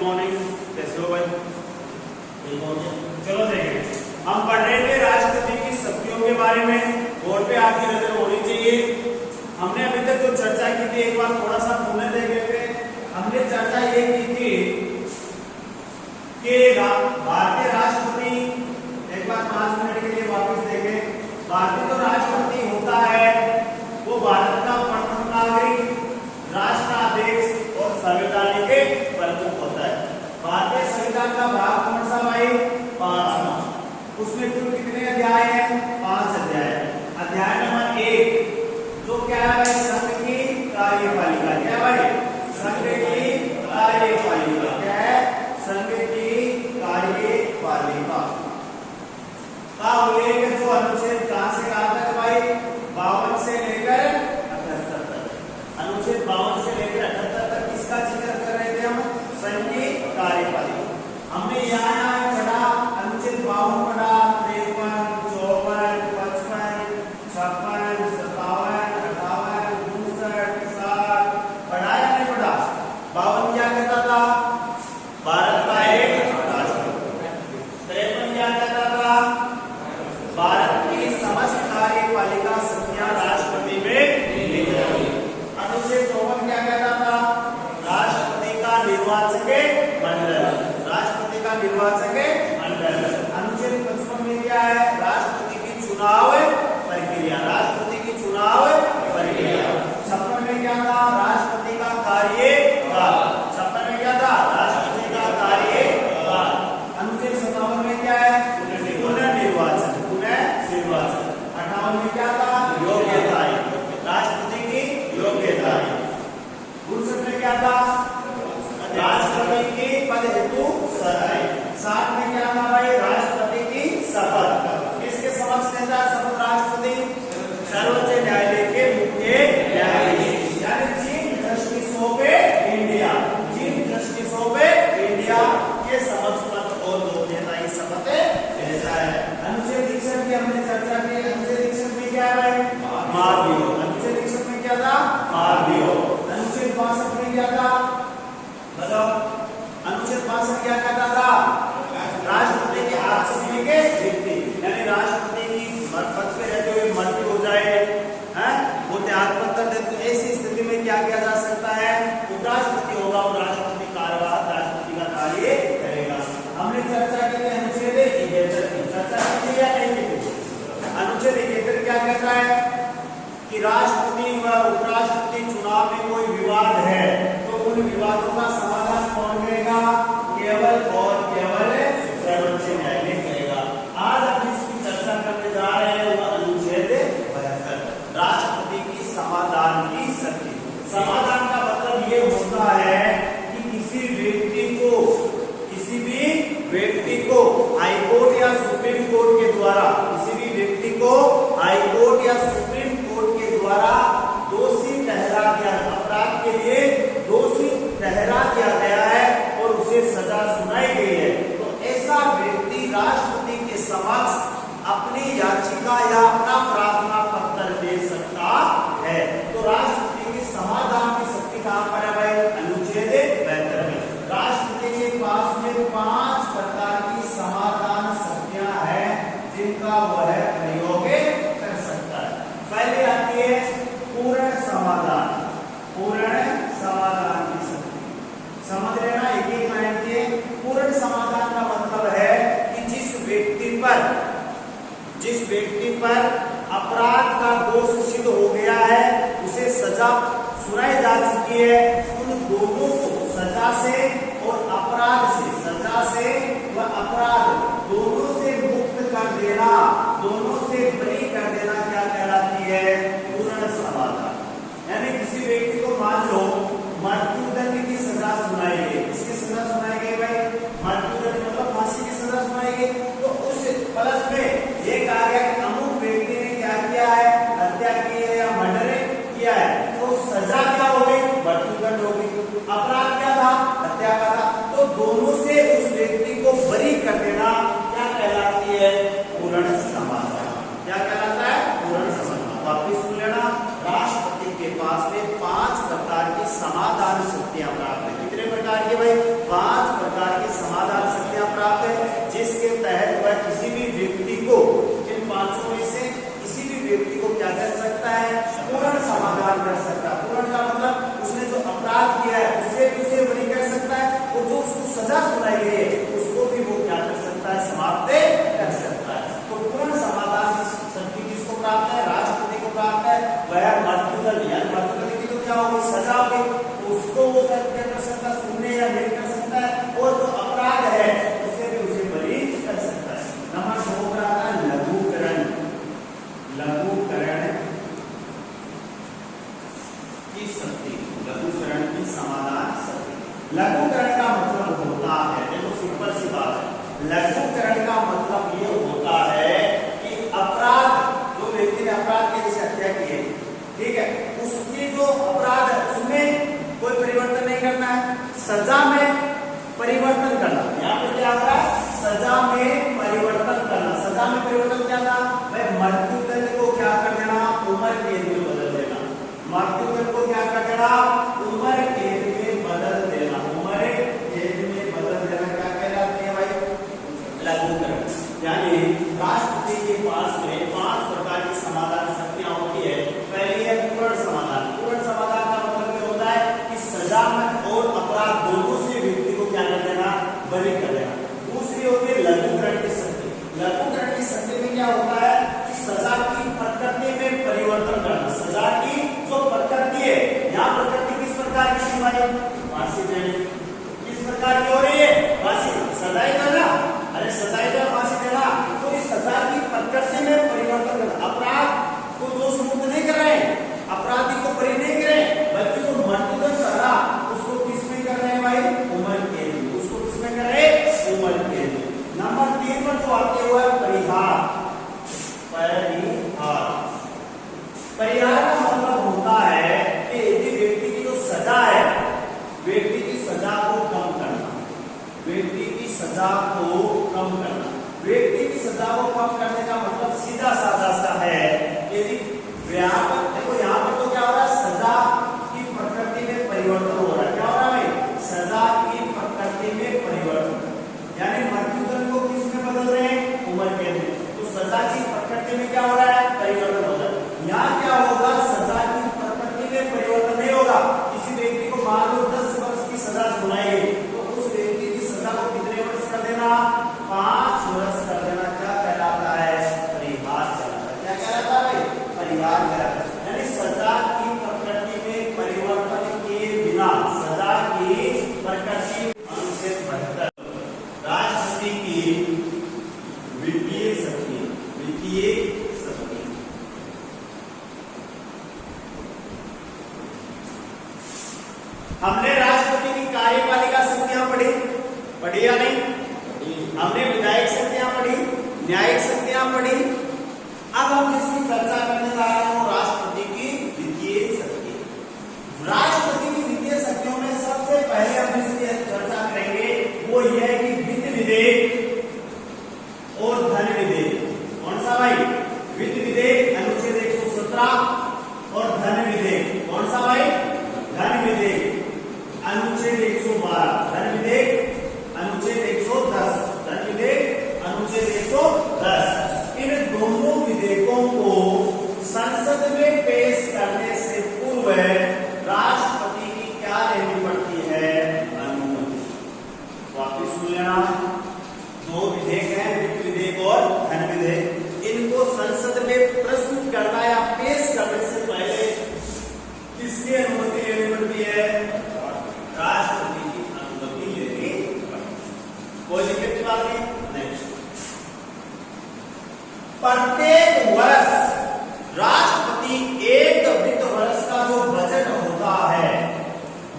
Morning, कैसे हो भाई? चलो देखिए, हम पढ़ रहे थे राष्ट्रपति की शक्तियों के बारे में। बोर्ड पे आपकी नजर होनी चाहिए। हमने अभी तक जो चर्चा की थी एक बार थोड़ा सा पुनः देख लेते हैं। हमने चर्चा ये की थी कि भारतीय राष्ट्रपति, एक बार 5 मिनट के लिए वापस देखें। भारतीय जो राष्ट्रपति होता है वो भारत का प्रथम नागरिक, राष्ट्राध्यक्ष और संवैधानिक प्रमुख होता है। भारतीय संविधान का भाग कौन सा भाई? 5वां। उसमें कुल कितने अध्याय हैं? 5 अध्याय। अध्याय नंबर 1 जो क्या है भाई? संघ की कार्यपालिका। क्या भाई? संघ की कार्यपालिका। क्या है? संघ की कार्यपालिका का उल्लेख जो अनुच्छेद कहां से कहां तक भाई? 52 से लेकर 78 तक। अनुच्छेद 52 से लेकर 78 तक किसका जिक्र कर रहे थे हम? संघ की कार्यपालिका। हमने यहाँ पढ़ा अनुच्छेद 52 पढ़ा, 53, 54, 55, 56, 57, 58, 59, 60 पढ़ा या नहीं पढ़ा? 52 क्या कहता था? भारत का एक राष्ट्र। 53 क्या कहता था? भारत की समस्त कार्यपालिका शक्तियां राष्ट्रपति में ली जाएगी। अनुच्छेद 54 क्या कहता था? राष्ट्रपति का निर्वाचक मंडल। राष्ट्रपति का निर्वाचक मंडल। अनुच्छेद 55 में क्या है? राष्ट्रपति की चुनाव प्रक्रिया। राष्ट्रपति की चुनाव प्रक्रिया। 56 में क्या था? राष्ट्रपति का कार्यकाल। 56 में क्या था? राष्ट्रपति का कार्यकाल। अनुच्छेद 57 में क्या है? पुनर्निर्वाचन। पुनर्निर्वाचन। 58 में क्या था? योग्यताएं। राष्ट्रपति की योग्यताएं। 59 में क्या था? राष्ट्रपति की पद हेतु शर्तें। 60 में क्या था भाई? राष्ट्रपति की शपथ। किसके समक्ष लेता है शपथ राष्ट्रपति? सर्वोच्च न्यायालय के मुख्य न्यायाधीश यानी chief justice of India. Chief justice of India के समक्ष पद और गोपनीयता की शपथ लेता है। अनुच्छेद 61 की हमने चर्चा की। अनुच्छेद 61 में क्या है भाई? महाभियोग। अनुच्छेद 61 में क्या था? महाभियोग। अनुच्छेद 62 में क्या था? बताओ। अनुच्छेद 62 क्या कहता था? राष्ट्रपति के आकस्मिक मृत्यु यानी राष्ट्रपति की पद पे रहते हुए मृत्यु हो जाए, हैं, वो त्याग पत्र दे, तो ऐसी स्थिति में क्या किया जा सकता है? उपराष्ट्रपति होगा और राष्ट्रपति कार्यवाहक राष्ट्रपति का कार्य करेगा। हमने चर्चा की थी अनुच्छेद 71 की। चर्चा की थी या नहीं की थी? अनुच्छेद 71 क्या कहता है कि राष्ट्रपति व उपराष्ट्रपति चुनाव में कोई विवाद है तो उन विवादों का समाधान कौन करेगा? केवल और केवल सर्वोच्च न्यायालय करेगा। आज हम जिसकी चर्चा करने जा रहे हैं वो अनुच्छेद 72 राष्ट्रपति की समाधान की शक्ति। समाधान का मतलब ये होता है कि किसी व्यक्ति को हाईकोर्ट या सुप्रीम कोर्ट के द्वारा, किसी भी व्यक्ति को हाईकोर्ट या सुप्रीम कोर्ट के द्वारा दोषी ठहरा दिया, अपराध के लिए दोषी ठहरा दिया गया है और उसे सजा सुनाई गई है, तो ऐसा व्यक्ति राष्ट्रपति के समक्ष अपनी याचिका या अपना प्रार्थना पत्र दे सकता है। तो राष्ट्रपति की समाधान की शक्ति कहां पर है भाई? अनुच्छेद 72 में। राष्ट्रपति के पास में 5 प्रकार की समाधान शक्तियां हैं जिनका वह प्रयोग कर सकता है। पहले आती है पूर्ण समाधान। पूर्ण समाधान की शक्ति समझ लेना, एक माइंड के। पूर्ण समाधान का मतलब है कि जिस व्यक्ति पर अपराध का दोष सिद्ध हो गया है, उसे सजा सुनाई जा चुकी है, उन दोनों को सजा से और अपराध से, सजा से व अपराध दोनों से मुक्त कर देना, दोनों से बरी कर देना क्या कहलाती है? पूर्ण समाधान। यानी किसी व्यक्ति को मान लो मृत्युदंड की सजा सुनाई गई। किसकी सजा सुनाई गई भाई? मृत्युदंड मतलब फांसी की सजा सुनाई गई। तो उस प्लस में ये कहा गया कि अमुक व्यक्ति ने क्या किया है? हत्या की है या मर्डर किया है, तो सजा क्या हो गई? मृत्युदंड हो गई। अपराध क्या था? हत्या का था। तो दोनों से उस व्यक्ति को बरी कर देना क्या कहलाती है? पूर्ण समाधान। क्या कहलाता है? पूर्ण समाधान। वापिस सुन लेना, राष्ट्रपति के पास में 5 प्रकार की समाधान शक्तियां प्राप्त है। कितने प्रकार की भाई? 5 लघुकरण का मतलब ये होता है कि अपराध, जो व्यक्ति ने अपराध के जैसे हत्या की है, ठीक है, उसकी जो अपराध है उसमें कोई परिवर्तन नहीं करना है, सजा में परिवर्तन करना। यहाँ पे क्या हो रहा है, सजा में परिवर्तन करना। सजा में परिवर्तन क्या था भाई, मृत्युदंड को क्या कर देना, उम्र कैद में बदल देना। मृत्युदंड को क्या कर देना, उम्र कैद में बदल देना। उम्र कैद में बदल देना क्या कहलाते हैं भाई, लघुकरण। यानी राष्ट्रपति के पास में 5 प्रकार की समाधान शक्तियां होती है। पहली है पूर्ण समाधान। पूर्ण समाधान का मतलब ये होता है कि सजा में और अपराध दोनों से व्यक्ति को क्या कर देना, बरी कर देना। दूसरी होती है लघुकरण की शक्ति। लघुकरण की शक्ति में क्या होता है कि सजा की प्रकृति में परिवर्तन करना। सजा की जो प्रकृति है, यहाँ प्रकृति किस प्रकार की है भाई, फांसी देने। किस प्रकार की हो रही है, फांसी। सजाएं देना, अरे सजाएं देना, फांसी देना। तो इस सजा की प्रकृति में परिवर्तन करना। अपराध को दोष मुक्त नहीं कर रहे हैं, अपराधी को बरी नहीं कर रहे हैं, बल्कि जो मृत्युदंड सजा उसको किसमें कर रहे हैं भाई, उम्र कैद में। उसको किसमें कर रहे हैं, उम्र कैद में। नंबर 3 पर जो आते हुआ है परिहार। परिहार, परिहार का मतलब होता है कि यदि व्यक्ति की जो सजा है, व्यक्ति की सजा को कम करना। व्यक्ति की सजा को कम करना। व्यक्ति की सजा को कम करने का मतलब सीधा साधा सा है, यदि व्यापक, देखो यहाँ पर तो क्या हो रहा है, सजा की प्रकृति में परिवर्तन हो रहा है। क्या हो रहा है भाई, सजा की प्रकृति में परिवर्तन। यानी मृत्युदंड को किस में बदल रहे हैं, उम्र कैद में। तो सजा की प्रकृति में क्या हो रहा है, परिवर्तन हो रहा है। यहाँ क्या होगा, सजा की प्रकृति में परिवर्तन नहीं होगा। किसी व्यक्ति को मान लो 10 वर्ष की सजा सुनाई गई, तो उस व्यक्ति की सजा को कितने वर्ष कर देना, 5 वर्ष कर देना। क्या कहलाता है, परिहार कहलाता है। क्या कहलाता है भाई, परिहार कहलाता है। यानी सजा की प्रकृति में परिवर्तन के बिना, सजा की प्रकृति। अनुच्छेद 72 राष्ट्रपति की वित्तीय शक्ति। वित्तीय शक्ति हमने राष्ट्रपति की कार्यपालिका शक्तियां पढ़ी या नहीं, हमने विधायक शक्तियां पढ़ी, न्यायिक शक्तियां पढ़ी। अब हम जिसकी चर्चा करने जा रहे हैं राष्ट्रपति की वित्तीय शक्ति। राष्ट्रपति की वित्तीय शक्तियों में सबसे पहले हम इसकी चर्चा करेंगे वो यह है कि वित्त विधेयक और धन विधेयक। कौन सा भाई, वित्त विधेयक अनुच्छेद 117 और धन विधेयक। कौन सा भाई, धन विधेयक अनुच्छेद 112। धन विधेयक अनुच्छेद 110। धन विधेयक अनुच्छेद 110। इन दोनों विधेयकों को संसद में पेश करने से पूर्व राष्ट्रपति की क्या लेनी पड़ती है, अनुमति। वापिस सुन लेना, 2 विधेयक हैं, वित्त विधेयक और धन विधेयक। इनको संसद में प्रस्तुत करना या पेश करने से पहले किसकी अनुमति लेनी पड़ती है, राष्ट्रपति की अनुमति लेनी पड़ती। कोई दिक्कत की बात नहीं। नेक्स्ट, प्रत्येक वर्ष राष्ट्रपति एक वित्त वर्ष का जो बजट होता है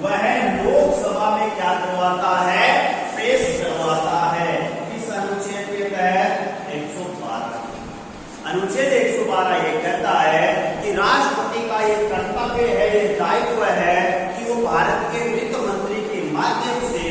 वह लोकसभा में क्या करवाता है, पेश करवाता है। इस अनुच्छेद के तहत 112 अनुच्छेद 112 ये कहता है कि राष्ट्रपति का ये कर्तव्य है, ये दायित्व है कि वो भारत के वित्त मंत्री के माध्यम से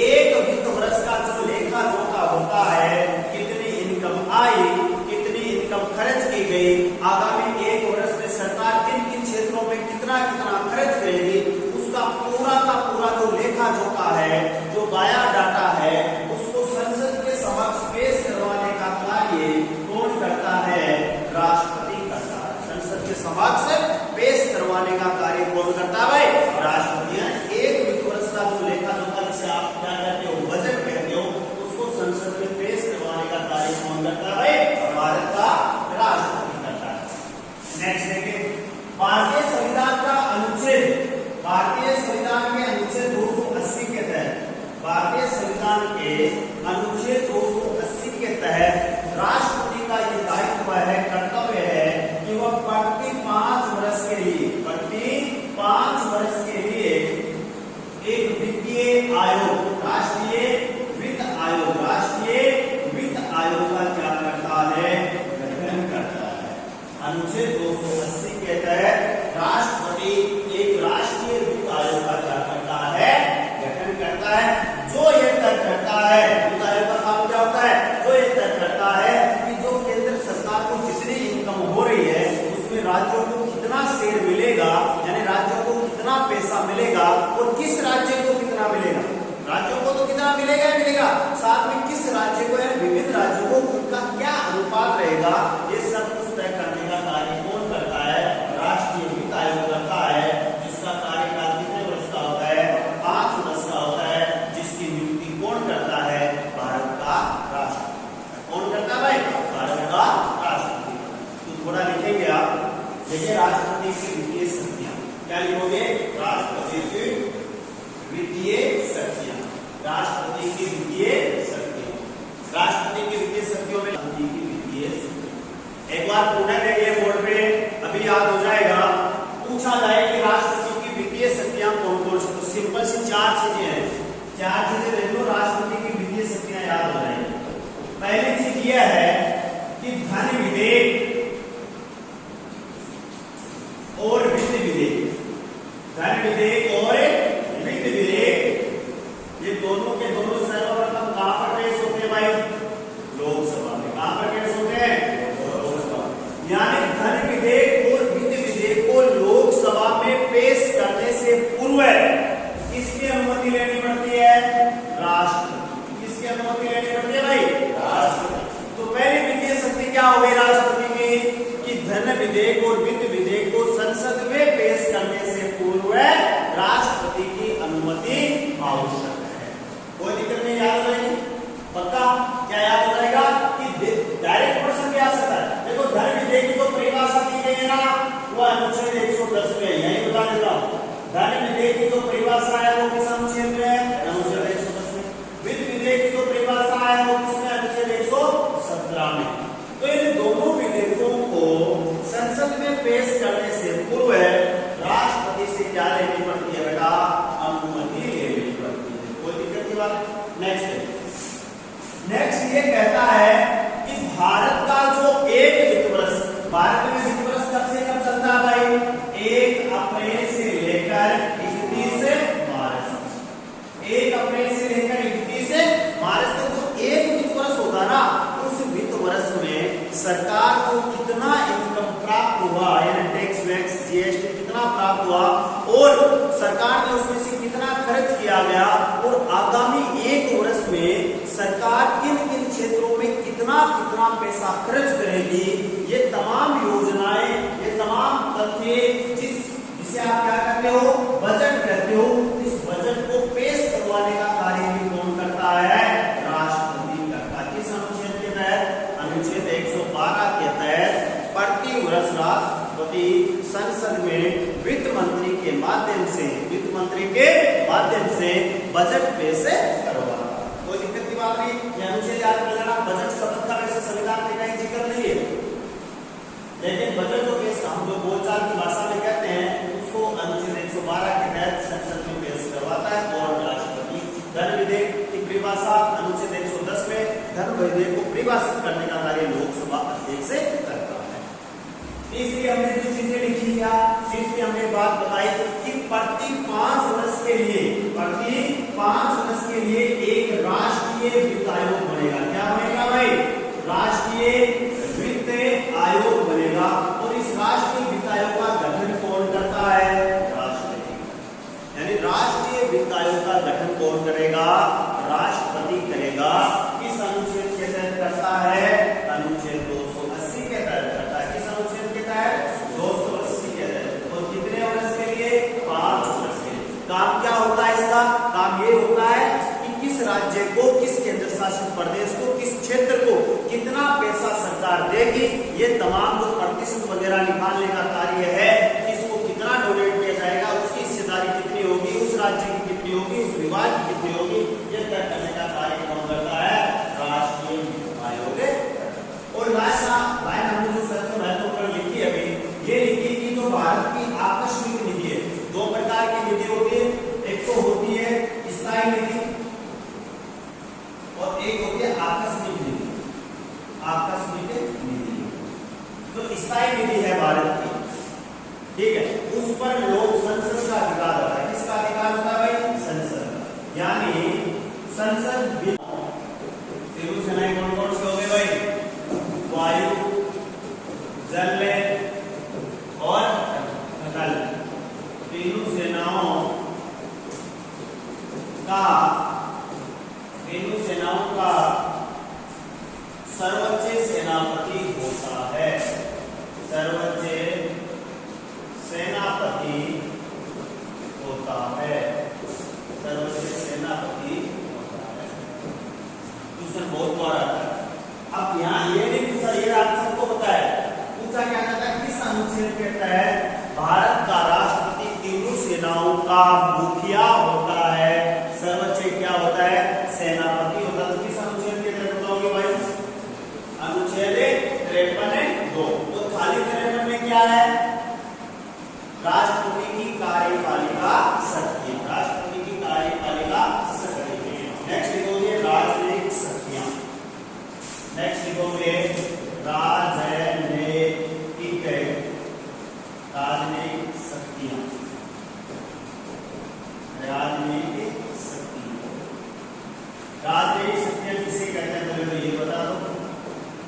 एक वित्त वर्ष का जो लेखा जोखा होता है, कितनी इनकम आई, कितनी इनकम खर्च की गई, आगामी 1 वर्ष में सरकार किन किन क्षेत्रों में कितना कितना खर्च करेगी, उसका पूरा का पूरा जो लेखा जोखा है, जो बायोडाटा है, उसको संसद के समक्ष पेश करवाने का कार्य कौन करता है, राष्ट्रपति करता है। संसद के समक्ष पेश करवाने का कार्य कौन करता है, राष्ट्रपति। एक वित्त वर्ष का जो लेखा जोखा, जिसे आप क्या कहते हो, बजट कहते हो, उसको संसद में पेश करवाने का कार्य कौन करता है, भारत का राष्ट्रपति करता है। नेक्स्ट देखिए, भारतीय संविधान का अनुच्छेद, भारतीय संविधान के अनुच्छेद 280 के तहत, भारतीय संविधान के अनुच्छेद 280 के तहत राष्ट्रपति का ये दायित्व है, कर्तव्य है कि वह प्रति 5 वर्ष के लिए, प्रति 5 वर्ष के लिए एक वित्तीय आयोग, राष्ट्रीय वित्त आयोग, राष्ट्रीय अनुच्छेद 280 के तहत राष्ट्रपति एक राष्ट्रीय वित्त आयोग का क्या करता है, गठन करता है, जो ये तय करता है, वित्त आयोग का काम क्या होता है, जो ये तय करता है कि जो केंद्र सरकार को जितनी इनकम हो रही है उसमें राज्यों को कितना शेयर मिलेगा, यानी राज्यों को कितना पैसा मिलेगा और किस राज्य को कितना मिलेगा। राज्यों को तो कितना मिलेगा ही मिलेगा, साथ में किस राज्य को, यानी विभिन्न राज्यों को उनका क्या अनुपात रहेगा, ये सब कुछ तय करने का कार्य कौन करता है, राष्ट्रीय वित्त आयोग करता है, जिसका कार्यकाल कितने वर्ष का होता है, 5 वर्ष का होता है, जिसकी नियुक्ति कौन करता है, भारत का राष्ट्रपति। कौन करता है भाई, भारत का राष्ट्रपति। तो थोड़ा लिखेंगे आप, देखिए राष्ट्रपति की वित्तीय शक्तियां, क्या लिखोगे, राष्ट्रपति की वित्तीय शक्तियां, राष्ट्रपति की वित्तीय शक्तियां, राष्ट्रपति की वित्तीय शक्तियों में राष्ट्रपति की वित्तीय शक्तियां। एक बार पुनः देखिए बोर्ड पे, अभी याद हो जाएगा, पूछा जाए कि राष्ट्रपति की वित्तीय शक्तियां कौन कौन सी, तो सिंपल सी 4 चीजें हैं, 4 चीजें देख लो, राष्ट्रपति की वित्तीय शक्तियां याद हो जाएंगी। पहली चीज यह है कि धन विधेयक और वित्त विधेयक, धन विधेयक और वित्त विधेयक, ये दोनों के दोनों सर्वप्रथम कहां पर पेश होते हैं भाई, लोकसभा में। कहां पर पेश होते हैं, लोकसभा। यानी धन विधेयक और वित्त विधेयक को लोकसभा में पेश करने से पूर्व किसकी अनुमति लेनी पड़ती है, राष्ट्रपति। किसकी अनुमति लेनी पड़ती है भाई, राष्ट्रपति। तो पहली वित्तीय शक्ति क्या हो गई राष्ट्रपति की, कि धन विधेयक और वित्त विधेयक को संसद में पेश करने से पूर्व राष्ट्रपति की अनुमति आवश्यक है। कोई दिक्कत नहीं, याद रहेगी पक्का, क्या याद हो जाएगा कि डायरेक्ट क्वेश्चन भी आ सकता है। देखो धन विधेयक की तो परिभाषा दी गई है ना, वो अनुच्छेद 110 में, यही बता देता हूं। धन विधेयक की तो परिभाषा है वो किस अनुच्छेद में है, अनुच्छेद 110 में। वित्त विधेयक की तो परिभाषा है वो किसमें, अनुच्छेद 117 में। तो इन दोनों विधेयकों को संसद में पेश करने से पूर्व राष्ट्रपति से क्या लेनी पड़ती है बेटा, अनुमति लेनी पड़ती है। कोई दिक्कत की बात। नेक्स्ट ये कहता है कि भारत का जो एक वित्त वर्ष, भारत में वित्त वर्ष कब से कब चलता है भाई, 1 अप्रैल से लेकर 31 मार्च, 1 अप्रैल से लेकर 31 मार्च तक जो एक वित्त वर्ष होगा ना, उस वित्त वर्ष में सरकार को कितना इनकम प्राप्त हुआ, यानी टैक्स वैक्स जीएसटी कितना प्राप्त हुआ और सरकार ने उसमें से कितना खर्च किया गया, और आगामी 1 वर्ष में सरकार किन किन क्षेत्रों में कितना कितना पैसा खर्च करेगी, ये तमाम योजनाएं, ये तमाम तथ्य जिसे आप क्या कहते हो, बजट कहते हो, इस बजट को पेश करवाने का कार्य भी कौन करता है, राष्ट्रपति करता है। किस अनुच्छेद के तहत, अनुच्छेद 112 के तहत प्रति वर्ष राष्ट्रपति संसद में वित्त मंत्री के माध्यम से, वित्त मंत्री के माध्यम से बजट पेश करवाता। कोई दिक्कत की बात नहीं, ये अनुच्छेद याद कर लेना। बजट शब्द का वैसे संविधान में कहीं जिक्र नहीं है, लेकिन बजट जो पेश, हम जो बोलचाल की भाषा में कहते हैं, उसको अनुच्छेद 112 के तहत संसद में पेश करवाता है और राष्ट्रपति। धन विधेयक की परिभाषा अनुच्छेद 110 में, धन विधेयक को परिभाषित करने का कार्य लोकसभा अध्यक्ष से करता है। तीसरी हमने जो चीजें लिखी क्या, तीसरी हमने बात बताई कि प्रति 5 वर्ष के लिए, प्रति 5 वर्ष के लिए एक राष्ट्रीय वित्त आयोग बनेगा। क्या बनेगा भाई, राष्ट्रीय वित्त आयोग बनेगा। और इस राष्ट्रीय वित्त आयोग का गठन कौन करता है, राष्ट्रपति। यानी राष्ट्रीय वित्त आयोग का गठन कौन करेगा, राष्ट्रपति करेगा। किस अनुच्छेद के तहत करता है, अनुच्छेद 280 के तहत करता है। किस अनुच्छेद के तहत, 280 के तहत। और कितने वर्ष के लिए, 5 वर्ष के लिए। काम क्या होता है इसका, काम ये होता है कि किस राज्य को, किस केंद्र शासित प्रदेश को, किस क्षेत्र को कितना पैसा सरकार देगी, ये तमाम जो प्रतिशत वगैरह निकालने का कार्य है, किसको कितना डोनेट किया जाएगा, उसकी हिस्सेदारी कितनी होगी, उस राज्य की कितनी होगी, उस विभाग की कितनी होगी, ये तय करने का कार्य कौन करता है, राष्ट्रीय वित्त आयोग। और लास्ट लाइन हमने जो सबसे महत्वपूर्ण लिखी अभी, ये लिखी कि जो भारत की आकस्मिक निधि है, 2 प्रकार की निधि होती है, एक तो होती है स्थायी निधि और एक होती है आकस्मिक निधि। आकस्मिक निधि, तो स्थायी निधि है भारत की, ठीक है, उस पर लोक संसद का अधिकार होता है। किसका अधिकार होता है भाई? संसद। यानी संसद तीनों सेनाएं कौन कौन से हो गए भाई? वायु, जल और थल। तीनों सेनाओं का सर्वोच्च सेनापति होता है। सर्वोच्च सेनापति होता है। सर्वोच्च सेनापति होता है। क्वेश्चन बहुत बार आता है। अब यहाँ ये नहीं पूछा, ये आप सबको पता है, पूछा क्या कहता है, किस अनुच्छेद के तहत भारत का राष्ट्रपति तीनों सेनाओं का मुखिया होता है? सर्वोच्च क्या होता है? सेनापति होता है। किस अनुच्छेद के तहत बताओगे भाई? अनुच्छेद 53(2). तो खाली 53 में क्या है? राष्ट्रपति की कार्यपालिका शक्ति। राष्ट्रपति की कार्यपालिका शक्ति। नेक्स्ट लिखोगे राजनीतिक शक्तियां। नेक्स्ट लिखोगे राजनीतिक शक्तियां। राजनीतिक शक्तियां। राजनीतिक शक्तियां किसे कहते हैं पहले तो ये बता दो।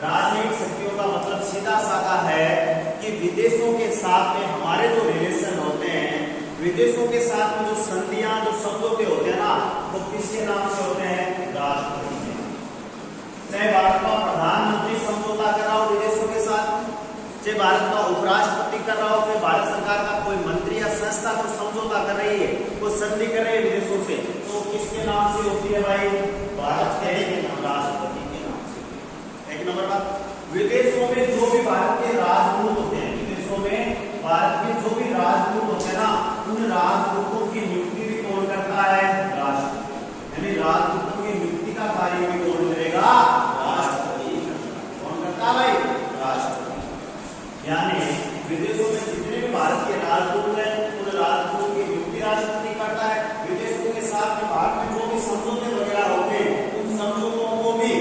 राजनीतिक शक्तियों का मतलब सीधा साधा है कि विदेशों के साथ में हमारे जो रिलेशन होते हैं, विदेशों के साथ में जो संधियां, जो समझौते होते हैं ना, वो किसके नाम से होते हैं? राष्ट्रपति के नाम। चाहे भारत का प्रधानमंत्री समझौता कर रहा हो विदेशों के साथ, चाहे भारत का उपराष्ट्रपति कर रहा हो, चाहे भारत सरकार का कोई मंत्री या संस्था को समझौता कर रही है, कोई संधि कर रही है विदेशों से, तो किसके नाम से होती है भाई? भारत के राष्ट्रपति के नाम से। एक नंबर बात, विदेशों में जो भी भारत के राजदूत होते हैं, विदेशों में भारत के जो भी राजदूत होते हैं ना, उन राजदूतों की नियुक्ति भी कौन करता है? राष्ट्रपति। यानी राजदूतों की नियुक्ति का कार्य भी कौन करेगा? राष्ट्रपति। कौन करता है भाई? राष्ट्रपति। यानी विदेशों में जितने भी भारत के राजदूत हैं, उन राजदूतों की नियुक्ति राष्ट्रपति करता है। विदेशों के साथ में भारत में जो भी समझौते वगैरह होते हैं, उन समझौतों को भी,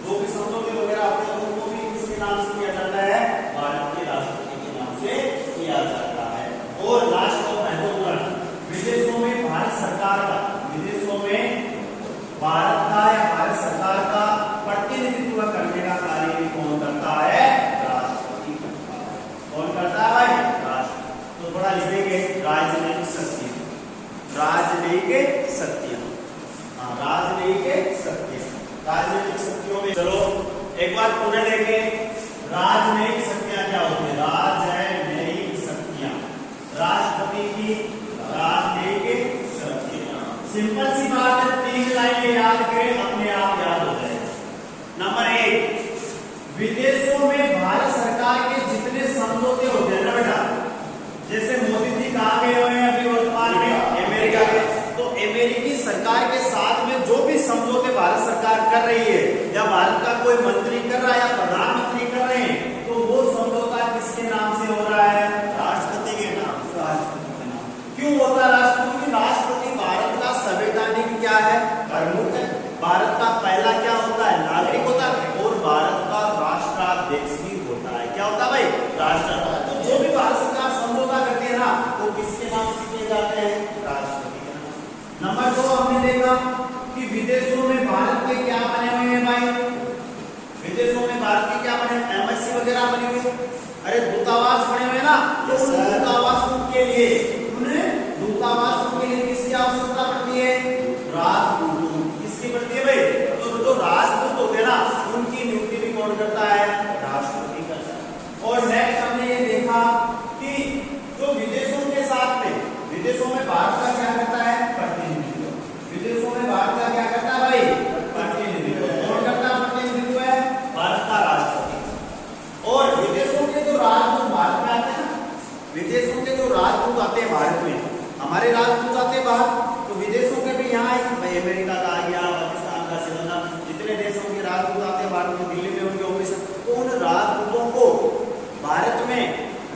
जो भी समझौते वगैरह होते हैं, उनको भी किसके नाम से किया जाता है? भारत के राष्ट्रपति के नाम से किया जाता है। और लास्ट और महत्वपूर्ण, विदेशों में भारत सरकार का, विदेशों में भारत का या भारत सरकार का प्रतिनिधित्व करने का कार्य भी कौन करता है? राष्ट्रपति करता है। कौन करता है भाई? राष्ट्रपति। तो थोड़ा लिखेंगे राजनीतिक शक्तियां। राजनीतिक शक्तियां, हाँ, राजनीतिक शक्तियां। राजनीतिक शक्तियों में चलो एक बार पुनः देखें, राजनीतिक शक्तियां क्या होती है? राजनीतिक शक्तियां, राष्ट्रपति की राजनीतिक शक्तियां। सिंपल सी बात है, 3 लाइनें याद करें, अपने आप याद हो जाएगा। नंबर 1, विदेशों में भारत सरकार के जितने समझौते होते हैं ना बेटा, जैसे मोदी जी कहाँ गए हुए हैं अभी वर्तमान में? अमेरिका के। तो अमेरिकी सरकार के साथ में जो भी समझौते भारत सरकार कर रही है, या भारत का कोई मंत्री कर रहा है या प्रधानमंत्री कर रहे हैं, तो वो समझौता किसके नाम से हो रहा है? राष्ट्रपति के नाम से। राष्ट्रपति के नाम। क्यों होता है राष्ट्रपति? राष्ट्रपति भारत का संवैधानिक क्या है? प्रमुख है। भारत का पहला क्या होता है? नागरिक होता है। और भारत का राष्ट्राध्यक्ष भी होता है। क्या होता है भाई? राष्ट्राध्यक्ष। तो जो भी भारत सरकार समझौता करती है ना, वो किसके नाम से किए जाते हैं? राष्ट्रपति के नाम। नंबर 2, हमने देखा कि विदेशों में भारत के क्या बने हुए हैं भाई? विदेशों में भारत के क्या बने? एम्बेसी वगैरह बनी हुई है। अरे दूतावास बने हुए ना, तो उन दूतावासों के लिए, उन्हें दूतावासों के लिए किसकी आवश्यकता पड़ती है? राजदूतों। किसकी पड़ती है भाई? तो जो राजदूत होते हैं ना, उनकी नियुक्ति भी कौन करता है? राष्ट्रपति करता है। और नेक्स्ट हमने ये देखा कि जो विदेशों के साथ में, विदेशों में भारत का क्या करता है? प्रतिनिधित्व। विदेशों में भारत का क्या करता है भाई? प्रतिनिधित्व। कौन करता है प्रतिनिधित्व? है भारत का राष्ट्रपति। और विदेशों के जो राजदूत भारत में आते हैं, विदेशों के जो राजदूत आते हैं भारत में, हमारे राजदूत आते हैं बाहर, तो विदेशों के भी यहाँ अमेरिका का आ गया, पाकिस्तान का, श्रीलंका, जितने देशों के राजदूत आते हैं भारत में, दिल्ली में उनके ऑफिस, तो उन राजदूतों को भारत में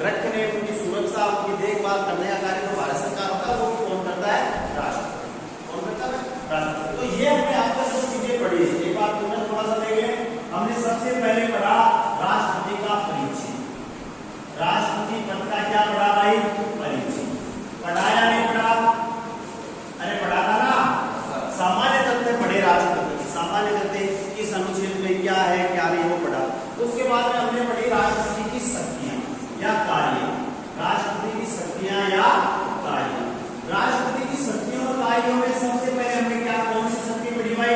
रखने, उनकी सुरक्षा, उनकी देखभाल करने का कार्य तो भारत सरकार होता है। वो कौन करता है? राष्ट्रपति। कौन करता है? राष्ट्रपति। तो ये हमने आपको सब चीजें पढ़ी है। एक बार पुनः थोड़ा सा देख लें। हमने सबसे पहले पढ़ा राष्ट्रपति का परिचय। क्या पढ़ा भाई? परिचय। पढ़ा या नहीं पढ़ा? अरे पढ़ा था ना। सामान्य तथ्य पढ़े राष्ट्रपति, सामान्य तथ्य इस अनुच्छेद में क्या है क्या नहीं वो पढ़ा। उसके बाद में हमने पढ़ी राष्ट्रपति की शक्तियां या कार्य, राष्ट्रपति की शक्तियां या कार्य। राष्ट्रपति की शक्तियों और कार्यों में सबसे पहले हमने क्या कौन सी शक्ति पढ़ी भाई?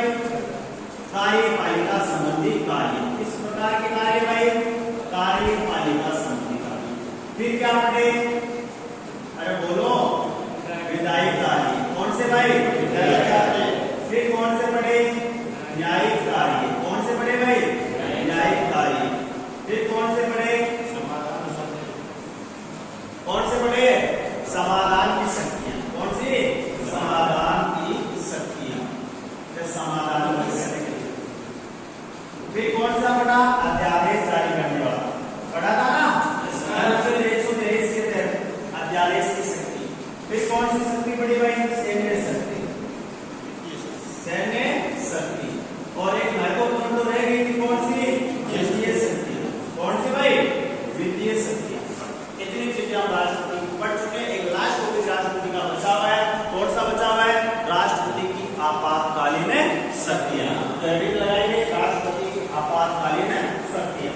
कार्यपालिका संबंधी कार्य। किस प्रकार के कार्य भाई? कार्यपालिका संबंधी कार्य। फिर क्या पढ़े? अरे बोलो, विधायी कार्य। कौन से भाई? विधायी कार्य। फिर कौन से पढ़े? न्यायिक कार्य। कौन से पढ़े भाई? न्यायिक कार्य। फिर कौन से पढ़े? कौन से पढ़े? समाधान की शक्तियां। कौन सी? समाधान की शक्तियां। समाधान की शक्तियां। फिर कौन सा पढ़ा? अध्यादेश जारी करने वाला। पढ़ा था ना? अनुच्छेद 123 के तहत अध्यादेश की शक्ति। फिर कौन सी शक्ति पढ़ी भाई? सैन्य शक्ति। सैन्य शक्ति। और एक महत्वपूर्ण तो रह गई थी कौन सी? वित्तीय शक्ति। कौन सी भाई? वित्तीय शक्ति। इतनी चीजें हम राष्ट्रपति को पढ़ चुके हैं। एक लास्ट टॉपिक राष्ट्रपति का बचा हुआ है। कौन सा बचा हुआ है? राष्ट्रपति की आपातकालीन शक्तियां। हेडिंग लगाएंगे राष्ट्रपति की आपातकालीन शक्तियां।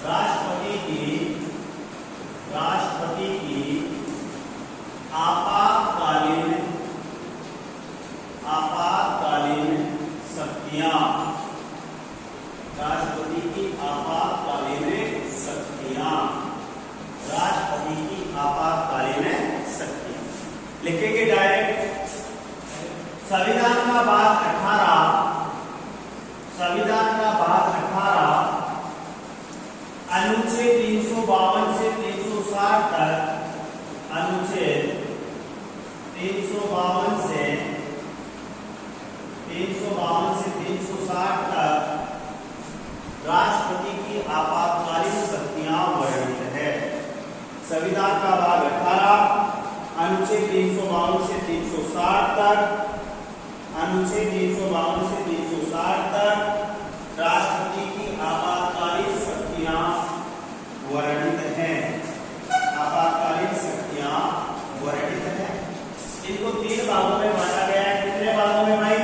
राष्ट्रपति की आपातकालीन शक्तियां। राष्ट्रपति की आपातकालीन शक्तियां। राष्ट्रपति की आपातकालीन शक्तियां लिखेंगे डायरेक्ट। संविधान का भाग 18, संविधान का भाग 18 अनुच्छेद 352 से 360 तक, अनुच्छेद 352 से 360 तक राष्ट्रपति की आपातकालीन शक्तियां वर्णित है। संविधान का भाग 18 अनुच्छेद 352 से 360 तक, अनुच्छेद 352 से 360 तक राष्ट्रपति की आपातकालीन शक्तियां वर्णित हैं। आपातकालीन शक्तियां वर्णित हैं। इनको 3 भागों में बांटा गया है। कितने भागों में भाई?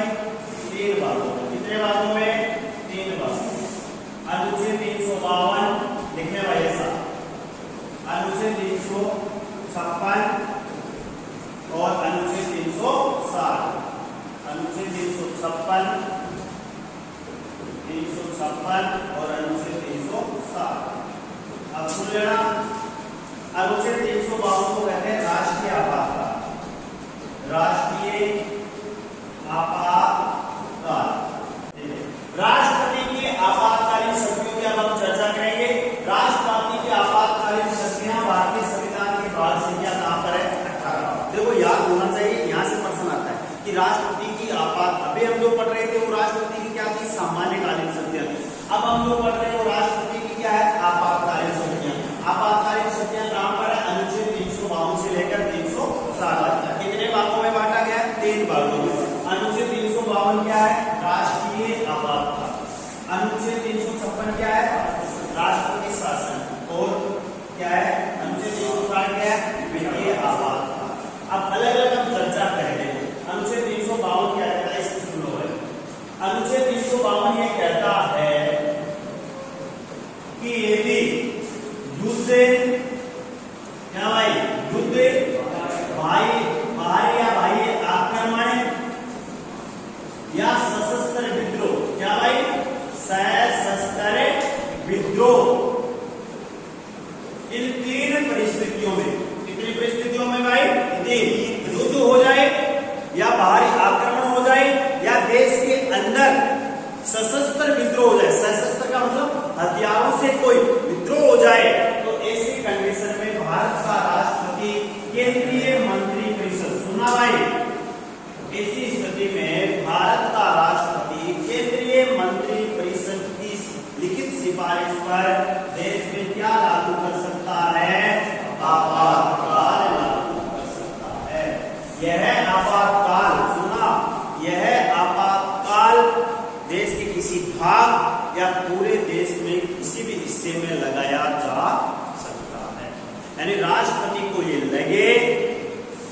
3 भागों में। कितने भागों में? 3 भागों में। अनुच्छेद 352 लिखने वाले ऐसा, अनुच्छेद 356 और अनुच्छेद 360। अनुच्छेद 356 और अनुच्छेद 360। अब सुन लेना, अनुच्छेद 352 को कहते हैं राष्ट्रीय आपातकाल। राष्ट्रीय आपातकाल। राष्ट्रपति की आपातकालीन शक्तियों की अब हम चर्चा करेंगे। राष्ट्रपति की आपातकालीन शक्तियां भारतीय संविधान के भाग संख्या कहां पर है? 18। देखो याद होना चाहिए, यहां से प्रश्न आता है कि राष्ट्रपति की अभी हम जो पढ़ रहे थे वो राष्ट्रपति की क्या थी? सामान्यकालीन शक्तियां थी। अब हम जो पढ़ रहे हैं वो राष्ट्रपति की क्या है? आपातकालीन शक्तियां। आपातकालीन शक्तियां कहां पर है? अनुच्छेद 352 से लेकर 360 तक। कितने भागों में बांटा गया है? 3 भागों में। अनुच्छेद 352 क्या है? राष्ट्रीय आपातकाल। अनुच्छेद 356 क्या है? राष्ट्रपति शासन। और क्या है? अनुच्छेद 360 क्या है? वित्तीय आपातकाल। अब अलग अलग हम चर्चा करेंगे। अनुच्छेद 352 क्या कहता है? इसको सुनो भाई। अनुच्छेद 352 ये कहता है कि यदि युद्ध, क्या भाई? युद्ध, बाहरी या बाह्य आक्रमण या सशस्त्र विद्रोह, क्या भाई? सशस्त्र विद्रोह, इन 3 परिस्थितियों में, कितनी परिस्थितियों में भाई? युद्ध हो जाए या बाहरी आक्रमण हो जाए या देश के अंदर सशस्त्र विद्रोह हो जाए। सशस्त्र का मतलब हथियारों से कोई विद्रोह हो जाए, तो ऐसी कंडीशन में भारत का राष्ट्रपति केंद्रीय मंत्रिपरिषद, सुना भाई? ऐसी स्थिति में भारत का राष्ट्रपति केंद्रीय मंत्रिपरिषद की लिखित सिफारिश पर देश में क्या लागू कर सकता है? आपातकाल लागू कर सकता है। यह आपातकाल, सुना, यह आपातकाल देश के किसी भाग या पूरे देश में किसी भी हिस्से में लगाया जा सकता है। यानी राष्ट्रपति को ये लगे,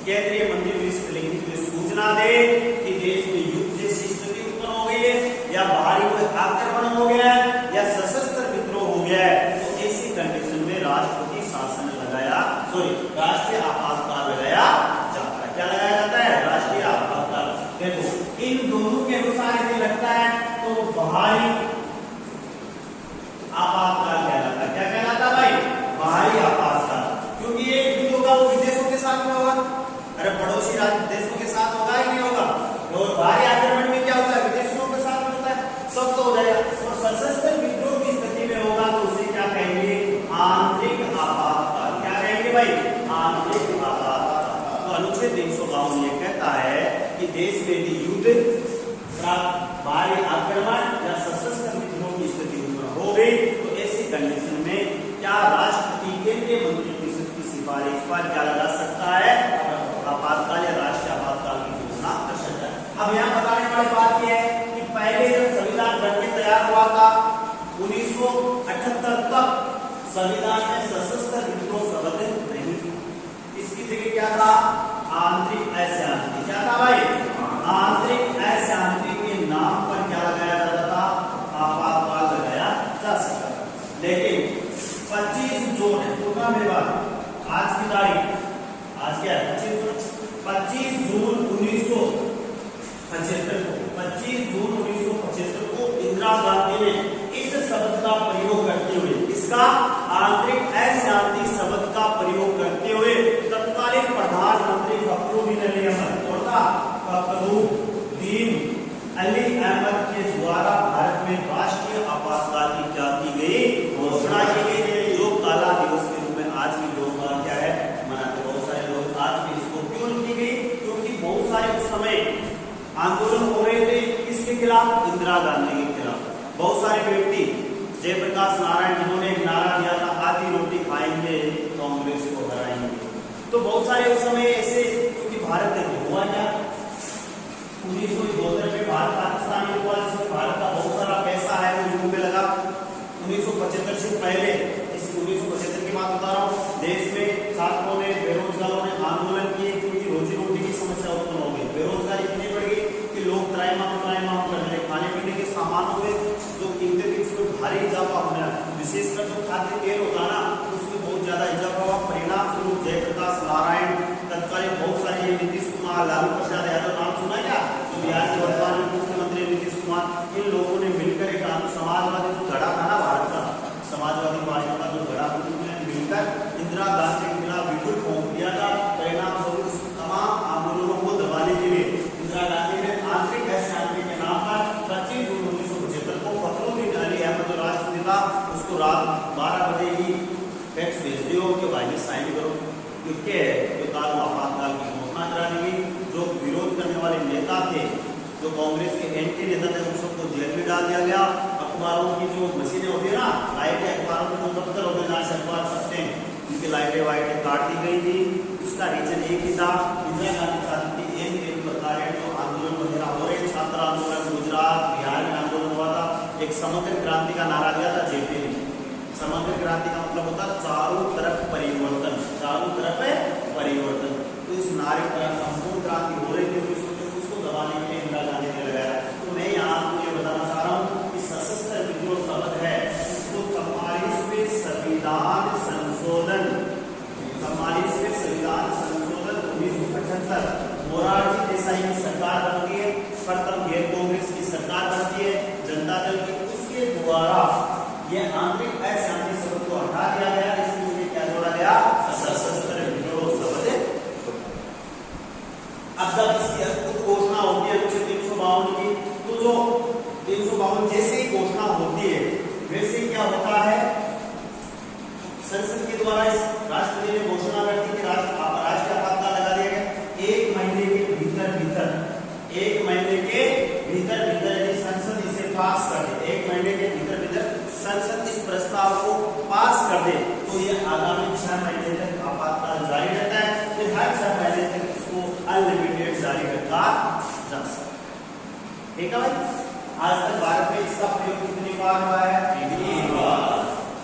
केंद्रीय मंत्रिमंडल को लिखित में सूचना दे कि देश में युद्ध जैसी स्थिति उत्पन्न हो गई है या बाहरी कोई आक्रमण हो गया है या सशस्त्र विद्रोह हो गया है, तो ऐसी कंडीशन में राष्ट्रपति शासन राष्ट्रीय आपातकाल लगाया जाता है। क्या लगाया जाता है? राष्ट्रीय आपातकाल। देखो इन दोनों के अनुसार यदि लगता है तो बाहरी आपातकाल कहलाता है। क्या कहलाता है भाई? बाहरी आपातकाल। क्योंकि ये युद्ध होगा वो विदेशों के साथ में होगा, अरे पड़ोसी देशों के साथ होगा ही नहीं होगा। और बाहरी आक्रमण में क्या होता है? विदेशों के साथ में होता है, सब तो हो जाएगा। और सशस्त्र विद्रोह की स्थिति में होगा तो उसे क्या कहेंगे? आंतरिक आपातकाल। क्या कहेंगे भाई? आंतरिक आपातकाल। तो अनुच्छेद 352 ये कहता है कि देश में यदि युद्ध, बाहरी आक्रमण या सशस्त्र विद्रोह की स्थिति हो गई तो ऐसी कंडीशन में क्या राष्ट्रपति केंद्रीय मंत्रिपरिषद की सिफारिश पर क्या लगा सकता है? आपातकाल या राष्ट्रीय आपातकाल की घोषणा कर सकता है। अब यहाँ बताने वाली बात यह है कि पहले जब संविधान बनकर तैयार हुआ था 1978 तक संविधान में सशस्त्र विद्रोह शब्द नहीं था। इसकी जगह क्या था? आंतरिक अशांति। क्या था भाई? आंतरिक अशांति के नाम पर क्या लगाया जाता था? आपातकाल लगाया जा सकता था। लेकिन 25 जून है, सुनना मेरी बात, आज की तारीख, आज क्या है? 25 जून 1975 को, 25 जून 1975 को इंदिरा गांधी ने इस शब्द का प्रयोग करते हुए, इसका आंतरिक अशांति शब्द का प्रयोग करते हुए तत्कालीन प्रधानमंत्री फखरुद्दीन अली अहमद के द्वारा भारत में राष्ट्रीय आपातकाल की क्या की गई? घोषणा की गई, जो काला दिवस के रूप में आज भी लोग क्या है मनाते। बहुत सारे लोग आज भी इसको क्यों की गई? क्योंकि बहुत सारे उस समय आंदोलन हो रहे थे किसके खिलाफ? इंदिरा गांधी के खिलाफ। बहुत सारे व्यक्ति, जयप्रकाश नारायण जिन्होंने एक नारा दिया था, आधी रोटी खाएंगे कांग्रेस को हराएंगे, तो बहुत सारे उस समय ऐसे, क्योंकि भारत में हुआ क्या 1972 में भारत पाकिस्तान हुआ, जिसमें भारत का बहुत सारा पैसा है वो युद्ध में लगा। 1975 से पहले, इस 1975 की बात बता रहा हूँ, देश में छात्रों ने, बेरोजगारों ने आंदोलन किए क्योंकि रोजी रोटी की समस्या उत्पन्न हो गई। बेरोजगारी इतनी बढ़ गई कि लोग त्राहिमाम कर रहे, खाने पीने के सामानों में जो कीमतें थी उसमें भारी इजाफा होना, विशेषकर जो खाद्य तेल होता ना उसमें बहुत ज्यादा इजाफा हुआ। परिणाम स्वरूप जयप्रकाश नारायण, तत्कालीन बहुत सारे, नीतीश कुमार, लालू प्रसाद यादव, नाम सुना क्या? तो बिहार के वर्तमान मुख्यमंत्री नीतीश कुमार, इन लोगों ने मिलकर एक समाजवादी जो गढ़ा था ना भारत का, समाजवादी पार्टी का जो गढ़ा, मिलकर इंदिरा गांधी के खिलाफ विपुल फॉर्म दिया था। परिणाम स्वरूप तमाम आंदोलनों को दबाने के लिए इंदिरा गांधी ने आंतरिक अशांति के नाम पर 25 जून 1975 को फखरुद्दीन अली अहमद जो राष्ट्रपति था उसको रात 12 बजे ही फैक्स भेज दियो कि भाई साइन करो, क्योंकि काल आपातकाल की घोषणा करा दी गई। जो विरोध करने वाले नेता थे, जो कांग्रेस के एंटी नेता थे, उन सबको जेल में डाल दिया गया। अखबारों की जो मशीनें होती है ना, लाइटें, अखबारों के जो दफ्तर होते हैं जहाँ से अखबार छपते हैं, उनकी लाइटें वाइटें काट दी गई थी। उसका रीजन एक ही था, इंदिरा गांधी चाहती थी एक प्रकार जो आंदोलन वगैरह हो रहे, छात्र आंदोलन गुजरात बिहार में आंदोलन हुआ था, एक समग्र क्रांति का नारा दिया था जेपी ने। समग्र क्रांति का मतलब होता है चारों तरफ परिवर्तन, चारों तरफ परिवर्तन। तो इस नारे पर संपूर्ण क्रांति हो रही थी, उसको दबाने के लिए इंदिरा गांधी ने लगाया। तो मैं यहाँ आपको ये बताना चाह रहा हूँ कि सशस्त्र विद्रोह शब्द है, इसको 44वें संविधान संशोधन 1975 मोरारजी देसाई की सरकार बनती है, प्रथम गैर कांग्रेस की सरकार बनती है, जनता दल की, उसके द्वारा ये आंतरिक अशांति शब्द को हटा दिया गया। इसमें क्या जोड़ा गया? सशस्त्र विद्रोह शब्द। अब जब इसकी घोषणा होती है अनुच्छेद 352 की, तो जो 352 जैसे ही घोषणा होती है वैसे ही क्या होता है, संसद के द्वारा इस राष्ट्रपति ने घोषणा कर दी कि राष्ट्रीय आपातकाल लगा दिया गया। 1 महीने के भीतर यदि संसद इसे पास कर दे, 1 महीने के भीतर संसद इस प्रस्ताव को पास कर दे, तो ये आगामी 6 महीने तक आपातकाल जारी रहता है। फिर हर 6 महीने तक इसको अनलिमिटेड जारी रखा जा सकता है। ठीक है भाई? आज तक भारत में इसका प्रयोग कितनी बार हुआ है? 1 बार।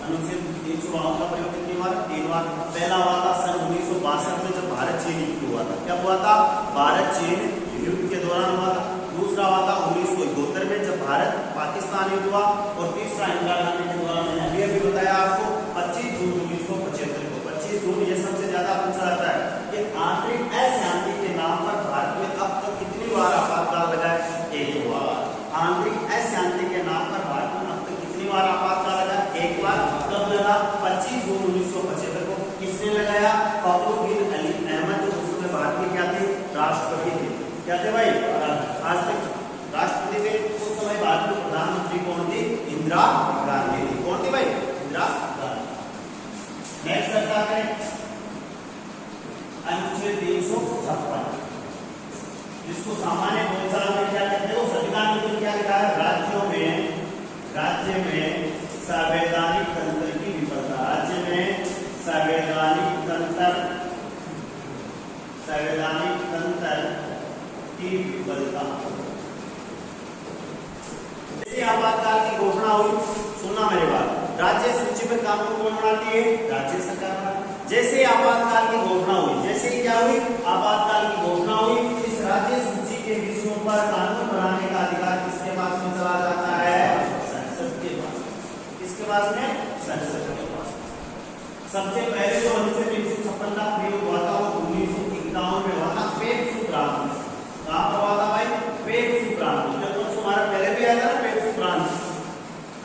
अनुच्छेद 352 का प्रयोग कितनी बार? 3 बार। पहला हुआ था सन 1962 में जब भारत चीन युद्ध हुआ था। क्या हुआ था? भारत चीन युद्ध के दौरान हुआ था। दूसरा हुआ था 1972 में जब भारत पाकिस्तान युद्ध हुआ। और तीसरा इंदिरा गांधी के दौरान, मैंने अभी अभी बताया आपको, 25 जून 1975 को। 25 जून ये सबसे ज्यादा पूछा जाता है कि आंतरिक अशांति के नाम पर भारत में अब तक कितनी बार आपातकाल लगा है? 1 बार। आंतरिक अशांति के नाम पर भारत में अब तक कितनी बार आपातकाल लगा? 1 बार। कब लगा? 25 जून 1975 को। किसने लगाया? फखरुद्दीन अली अहमद, जो उस समय भारत के क्या थे? राष्ट्रपति थे। क्या थे भाई? आज तक राष्ट्रपति थे। उस समय भारत में प्रधानमंत्री कौन थी? इंदिरा गांधी थी। कौन थी भाई? इंदिरा गांधी। नेक्स्ट चर्चा करें अनुच्छेद 356, जिसको सामान्य बोलचाल में क्या कहते हैं? संविधान में क्या लिखा है? राज्य में संवैधानिक तंत्र की विफलता। राज्य में संवैधानिक तंत्र की विफलता। जैसे आपातकाल की घोषणा हुई, सुनना मेरी बात, राज्य सूची पर कानून कौन बनाती है? राज्य सरकार बनाती। जैसे आपातकाल की घोषणा हुई, जैसे ही क्या हुई? आपातकाल की घोषणा हुई, इस राज्य सूची के विषयों पर कानून बनाने का अधिकार किसके पास में चला जाता है? संसद के पास। किसके पास में? संसद के पास। सबसे पहले जो अनुच्छेद 356 का प्रयोग हुआ था वो 1951 में हुआ था, पेट सूत्रांत। कहां पर हुआ था भाई? पेट सूत्रांत। तो तुम्हारा पहले भी आया था ना पेट सूत्रांत।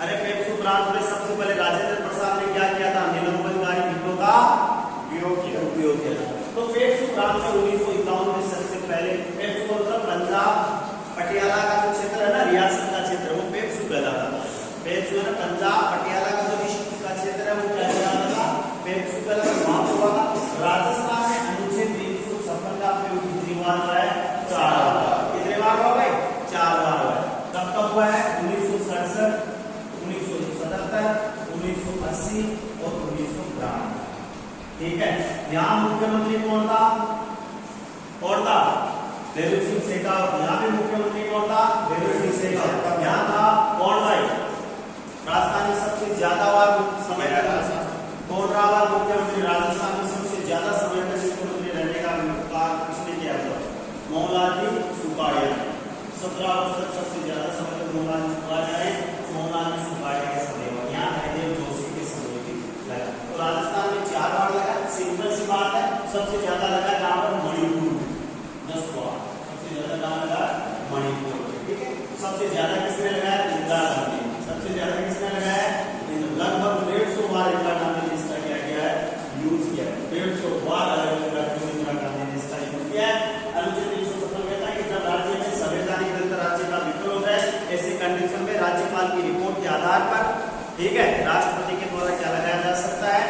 अरे पेट सूत्रांत में सबसे पहले राजेंद्र प्रसाद ने क्या किया था? निलंबनकारी बिलों का उपयोग किया था। तो पेट सूत्रांत में 1951 में सबसे पहले, पेट सूत्र पंजाब पटियाला का जो क्षेत्र है ना, रियासत का क्षेत्र, वो पेट सूत्र कहलाता था। पेट सूत्र पंजाब पटियाला का जो डिस्ट्रिक्ट का क्षेत्र है वो क्या कहलाता था? पेट सूत्र हुआ था। राजस्थान में अनुच्छेद 356 का प्रयोग कितनी बार हुआ है? 4 बार। कितने बार हुआ भाई? 4 बार हुआ है। कब कब हुआ है? 1967, 1977, 1980 और 1992। ठीक है। यहाँ मुख्यमंत्री कौन था? देवेंद्र सिंह शेखावत। यहाँ पे मुख्यमंत्री कौन था? देवेंद्र सिंह शेखावत। यहाँ था कौन भाई? राजस्थान में सबसे ज्यादा बार समय तक कौन रहा मुख्यमंत्री? राजस्थान में सबसे ज्यादा समय तक मुख्यमंत्री रहने का कार्य किसने किया था? मोहनलाल जी सुखाड़िया। 17 वर्ष तक सबसे ज्यादा समय तक मोहनलाल जी सुखाड़िया है। मोहनलाल जी सुखाड़िया के समय यहाँ हरिदेव जोशी के समय भी लगा। तो राजस्थान में 4 बार लगा। सिंपल सी बात है, सबसे ज्यादा लगा कहाँ पर? मणिपुर, 10 बार। सबसे ज्यादा कहाँ लगा? मणिपुर। ठीक है। सबसे ज्यादा किसने लगाया? इंदिरा गांधी। सबसे ज्यादा किसने लगाया? लगभग 150 बार इंदिरा गांधी ने इसका क्या किया है? यूज किया। 150 बार अलग अलग इंदिरा गांधी ने इसका यूज किया है। अनुच्छेद 356 कहता है कि जब राज्य में संवैधानिक तंत्र राज्य का विफल होता है, ऐसे कंडीशन में राज्यपाल की रिपोर्ट के आधार पर, ठीक है, राष्ट्रपति के द्वारा क्या लगाया जा सकता है?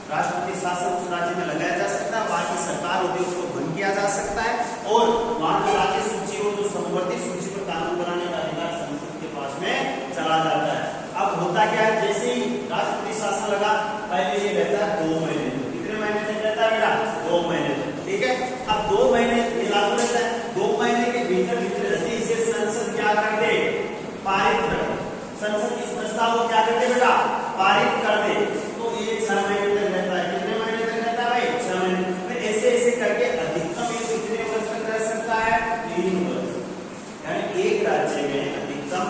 राष्ट्रपति शासन उस राज्य में लगाया जा सकता है। वहां की सरकार होती है उसको भंग किया जा सकता है। और वहां की राज्य सूची हो, जो समवर्ती सूची पर कानून बनाने का अधिकार संसद के पास में चला जाता है। अब होता क्या है? जैसे ही राष्ट्रपति शासन लगा, पहले ये रहता है 2 महीने। कितने महीने तक रहता है बेटा? 2 महीने। ठीक है। अब 2 महीने ये लागू रहता है। 2 महीने के भीतर रहती इसे संसद क्या कर दे? पारित कर दे। संसद इस प्रस्ताव को क्या कर दे बेटा? पारित कर दे। तो ये 6 महीने तक रहता है। कितने महीने तक रहता है भाई? 6 महीने। फिर ऐसे ऐसे करके अधिकतम ये कितने वर्ष तक रह सकता है? 3 वर्ष। यानी एक राज्य में अधिकतम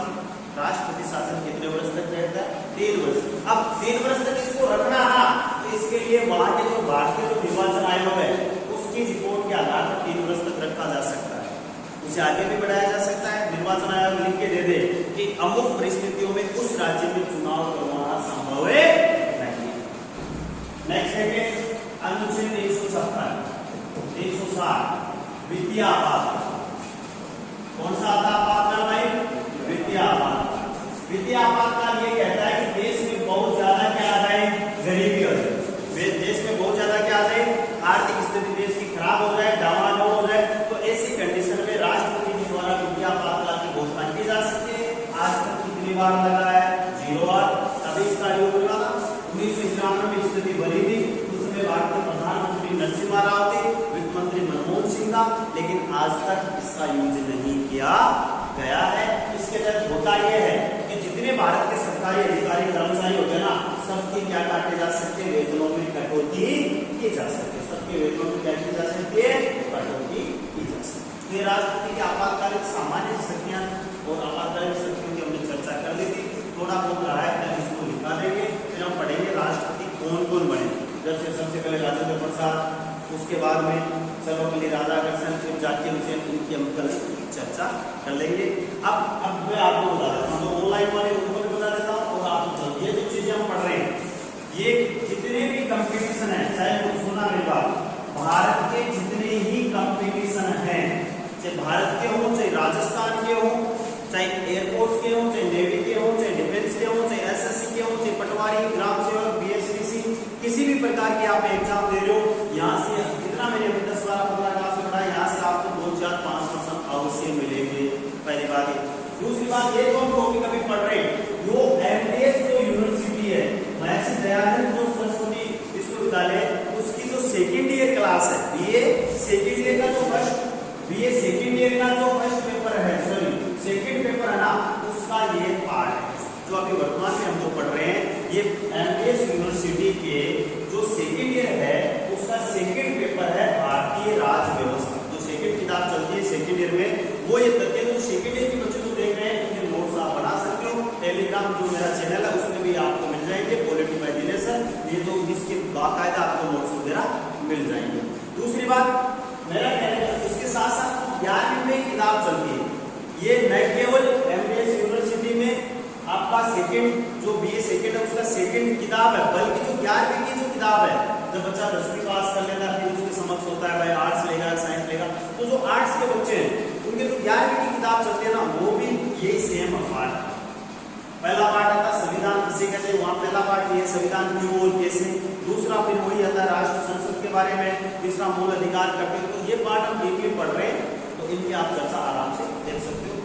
राष्ट्रपति शासन कितने वर्ष तक रहता है? 3 वर्ष। अब 3 वर्ष तक इसको रखना है, तो इसके लिए वहां के जो भारतीय निर्वाचन आयोग है उसकी रिपोर्ट के आधार पर 3 वर्ष तक रखा जा सकता है। उसे आगे भी बढ़ाया जा सकता है। निर्वाचन आयोग लिख के दे दे कि अमुक परिस्थितियों में उस राज्य में चुनाव करवाना संभव है नहीं। नेक्स्ट है अनुच्छेद 356, 360 वित्तीय आपातकाल। कौन सा आता आपातकाल भाई? वित्तीय आपातकाल। वित्तीय आपातकाल ये कहता है कि देश में बहुत ज्यादा क्या आ जाए? गरीबी हो जाए। देश में बहुत ज्यादा क्या आ जाए? आर्थिक स्थिति देश की खराब हो जाए, डावाडोल हो जाए। तो ऐसी कंडीशन में राष्ट्रपति के द्वारा वित्तीय आपातकाल की घोषणा की जा सकती है। आज तक कितनी बार लगा है? 0 बार। तभी इसका योग हुआ था। 1991 में स्थिति बनी थी। उस समय भारत के प्रधानमंत्री नरसिम्हा राव थे, वित्त मंत्री मनमोहन सिंह था, लेकिन आज तक इसका यूज नहीं किया गया है। इसके तहत होता यह है कि जितने जितने भारत के सरकारी अधिकारी कर्मचारी होते हैं ना, सबके क्या काटे जा सकते हैं, वेतनों में कटौती की जा सकती है। सबके वेतनों में क्या की जा सकती है, कटौती की जा सकती है। तो राष्ट्रपति की आपातकालीन सामान्य शक्तियां और आपातकालीन शक्तियों की हमने चर्चा कर ली थी। थोड़ा बहुत रहा है, इसको लिखा देंगे, फिर हम पढ़ेंगे राष्ट्रपति कौन कौन बने। जैसे सबसे पहले राजेंद्र प्रसाद, उसके बाद में सर्वपल्ली राधाकृष्णन, फिर जाकिर हुसैन, इनकी हम कल चर्चा कर लेंगे। अब मैं आपको बता देता हूँ, तो ऑनलाइन वाले उनको भी बता देता हूँ, और आप ये जो चीजें हम पढ़ रहे हैं, ये जितने भी कंपटीशन है, चाहे वो सुना रहेगा, भारत के जितने ही कंपटीशन हैं, चाहे भारत के हो, चाहे राजस्थान के हो, चाहे एयरफोर्स के हो, चाहे नेवी के हो, चाहे डिफेंस के हो, चाहे एसएससी के हो, चाहे पटवारी, ग्राम सेवक, बीएसटीसी, किसी भी प्रकार की आप एग्जाम दे रहे हो, यहाँ से कितना मैंने 10-12-15 क्लास में पढ़ा, यहाँ से आपको 2-4-5% अवश्य मिलेंगे। पहली बात ये। दूसरी बात, ये जो हम टॉपिक अभी पढ़ रहे हैं, जो एमडीएस जो यूनिवर्सिटी है, महर्षि दयानंद जो सरस्वती विश्वविद्यालय, उसकी जो सेकेंड ईयर क्लास है, बीए सेकेंड ईयर का जो फर्स्ट पेपर है, सॉरी सेकेंड पेपर है ना, उसका ये पार्ट है जो अभी वर्तमान में हम जो पढ़ रहे हैं। ये एमडीएस यूनिवर्सिटी के जो सेकेंड ईयर है, उसका सेकेंड पेपर है भारतीय राज्य व्यवस्था। जो सेकेंड किताब चलती है सेकेंड ईयर में, वो ये तथ्य, तो सेकेंड ईयर के बच्चे जो देख रहे हैं, इनके नोट्स आप बना सकते हो। टेलीग्राम जो मेरा चैनल है, उसमें भी आपको मिल जाएंगे पॉलिटी बाय दिनेश, ये जो इसके बाकायदा आपको नोट्स वगैरह मिल जाएंगे। दूसरी बात मेरा कहना है, उसके साथ साथ 11वीं में किताब चलती है, ये न केवल एमडीएस यूनिवर्सिटी में आपका सेकंड जो बीए सेकंड है, उसका सेकंड किताब है, बल्कि जो 11वीं की जो किताब है, जब बच्चा 10वीं पास कर लेता है, फिर उसके समक्ष होता है भाई आर्ट्स लेगा साइंस लेगा, तो जो आर्ट्स के बच्चे हैं, उनके जो 11वीं की किताब चलती है ना, वो भी यही सेम पार्ट है। पहला पार्ट आता है संविधान किसे कहते हैं, वहाँ पहला पार्ट ये संविधान क्यों और कैसे। दूसरा फिर वही आता है राष्ट्र संसद के बारे में। तीसरा मूल अधिकार करते हैं। तो ये पार्ट हम डीपली पढ़ रहे हैं, तो इनकी आप चर्चा आराम से देख सकते हो।